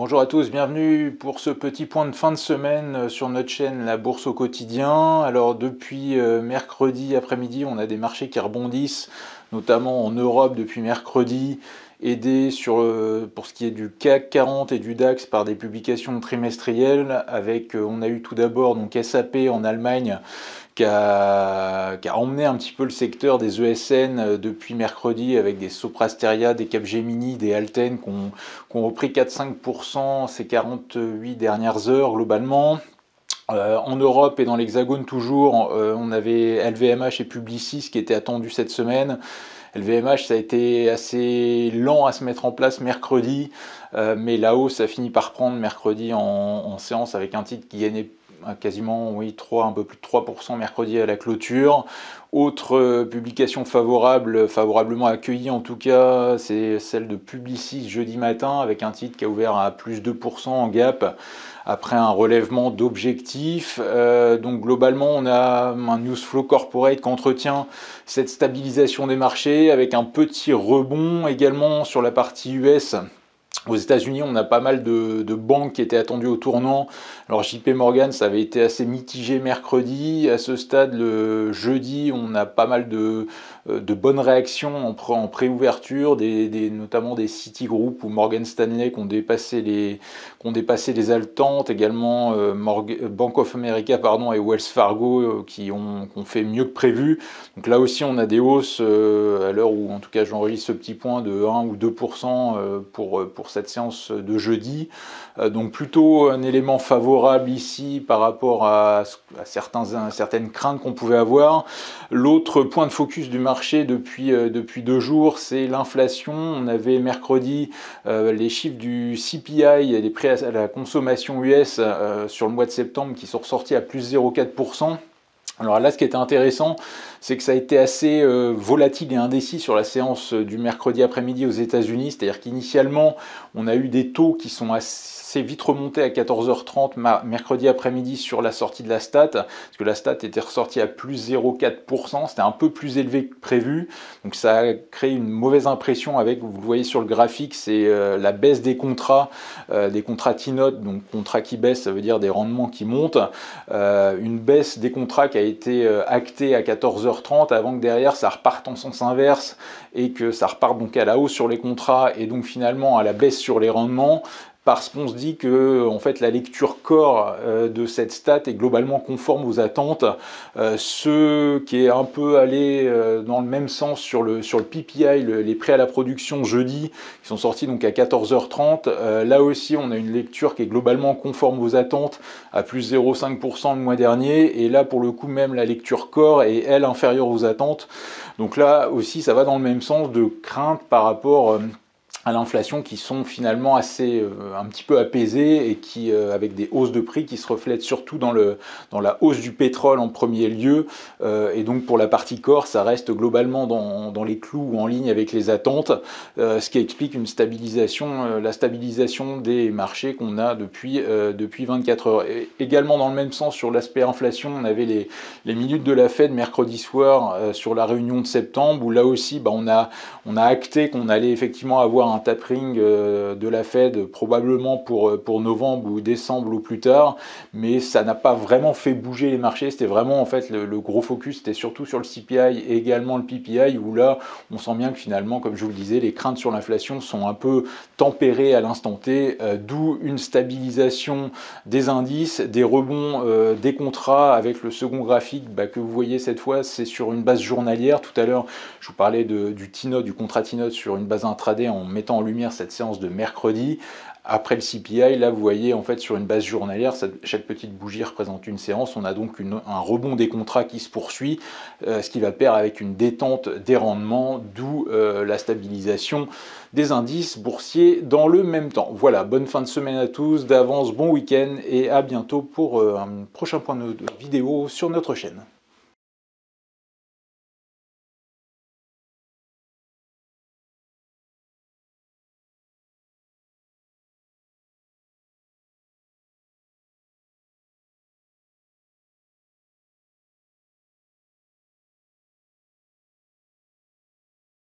Bonjour à tous, bienvenue pour ce petit point de fin de semaine sur notre chaîne La Bourse au quotidien. Alors depuis mercredi après-midi, on a des marchés qui rebondissent, notamment en Europe depuis mercredi, aidés pour ce qui est du CAC 40 et du DAX par des publications trimestrielles. On a eu tout d'abord donc SAP en Allemagne qui a emmené un petit peu le secteur des ESN depuis mercredi avec des Soprasteria, des Capgemini, des Alten qui ont repris 4-5% ces 48 dernières heures globalement. En Europe et dans l'Hexagone toujours, on avait LVMH et Publicis qui étaient attendus cette semaine. LVMH, ça a été assez lent à se mettre en place mercredi, mais la hausse a fini par prendre mercredi en séance avec un titre qui gagnait quasiment un peu plus de 3% mercredi à la clôture. Autre publication favorablement accueillie en tout cas, c'est celle de Publicis jeudi matin avec un titre qui a ouvert à plus 2% en gap après un relèvement d'objectifs. Donc globalement, on a un news flow corporate qui entretient cette stabilisation des marchés avec un petit rebond également sur la partie US. Aux États-Unis, on a pas mal de banques qui étaient attendues au tournant. Alors JP Morgan, ça avait été assez mitigé mercredi. À ce stade, le jeudi, on a pas mal de bonnes réactions en préouverture, notamment des Citigroup ou Morgan Stanley qui ont dépassé les haltantes, également Bank of America et Wells Fargo qui ont fait mieux que prévu. Donc là aussi, on a des hausses à l'heure où, en tout cas, j'enregistre ce petit point de 1 ou 2% pour cette séance de jeudi. Donc plutôt un élément favorable ici par rapport à certaines craintes qu'on pouvait avoir. L'autre point de focus du marché depuis 2 jours, c'est l'inflation. On avait mercredi les chiffres du CPI, les prix à la consommation US sur le mois de septembre qui sont ressortis à plus 0,4%. Alors là, ce qui était intéressant, c'est que ça a été assez volatile et indécis sur la séance du mercredi après-midi aux États-Unis. C'est-à-dire qu'initialement, on a eu des taux qui sont assez vite remontés à 14h30 mercredi après-midi sur la sortie de la stat, parce que la stat était ressortie à plus 0,4%. C'était un peu plus élevé que prévu. Donc ça a créé une mauvaise impression avec, vous le voyez sur le graphique, c'est la baisse des contrats T-note. Donc contrats qui baissent, ça veut dire des rendements qui montent. Une baisse des contrats qui a été actée à 14h30 avant que derrière ça reparte en sens inverse et que ça reparte donc à la hausse sur les contrats et donc finalement à la baisse sur les rendements, parce qu'on se dit que en fait la lecture core de cette stat est globalement conforme aux attentes, ce qui est un peu allé dans le même sens sur le PPI, les prêts à la production jeudi, qui sont sortis donc à 14h30. Là aussi, on a une lecture qui est globalement conforme aux attentes, à plus 0,5% le mois dernier, et là pour le coup même la lecture core est elle inférieure aux attentes. Donc là aussi, ça va dans le même sens de crainte par rapport à l'inflation qui sont finalement assez un petit peu apaisées et qui avec des hausses de prix qui se reflètent surtout dans la hausse du pétrole en premier lieu, et donc pour la partie corps ça reste globalement dans les clous ou en ligne avec les attentes, ce qui explique la stabilisation des marchés qu'on a depuis 24 heures. Et également dans le même sens sur l'aspect inflation, on avait les minutes de la Fed mercredi soir sur la réunion de septembre où là aussi on a acté qu'on allait effectivement avoir un tapering de la Fed probablement pour novembre ou décembre ou plus tard, mais ça n'a pas vraiment fait bouger les marchés. C'était vraiment en fait le gros focus, c'était surtout sur le CPI et également le PPI, où là on sent bien que finalement, comme je vous le disais, les craintes sur l'inflation sont un peu tempérées à l'instant T, d'où une stabilisation des indices, des rebonds des contrats avec le second graphique que vous voyez cette fois, c'est sur une base journalière. Tout à l'heure je vous parlais du T-note, du contrat T-note sur une base intraday en mettant en lumière cette séance de mercredi. Après le CPI, là vous voyez en fait sur une base journalière, chaque petite bougie représente une séance. On a donc un rebond des contrats qui se poursuit, ce qui va pair avec une détente des rendements, d'où la stabilisation des indices boursiers dans le même temps. Voilà, bonne fin de semaine à tous, d'avance bon week-end et à bientôt pour un prochain point de vidéo sur notre chaîne.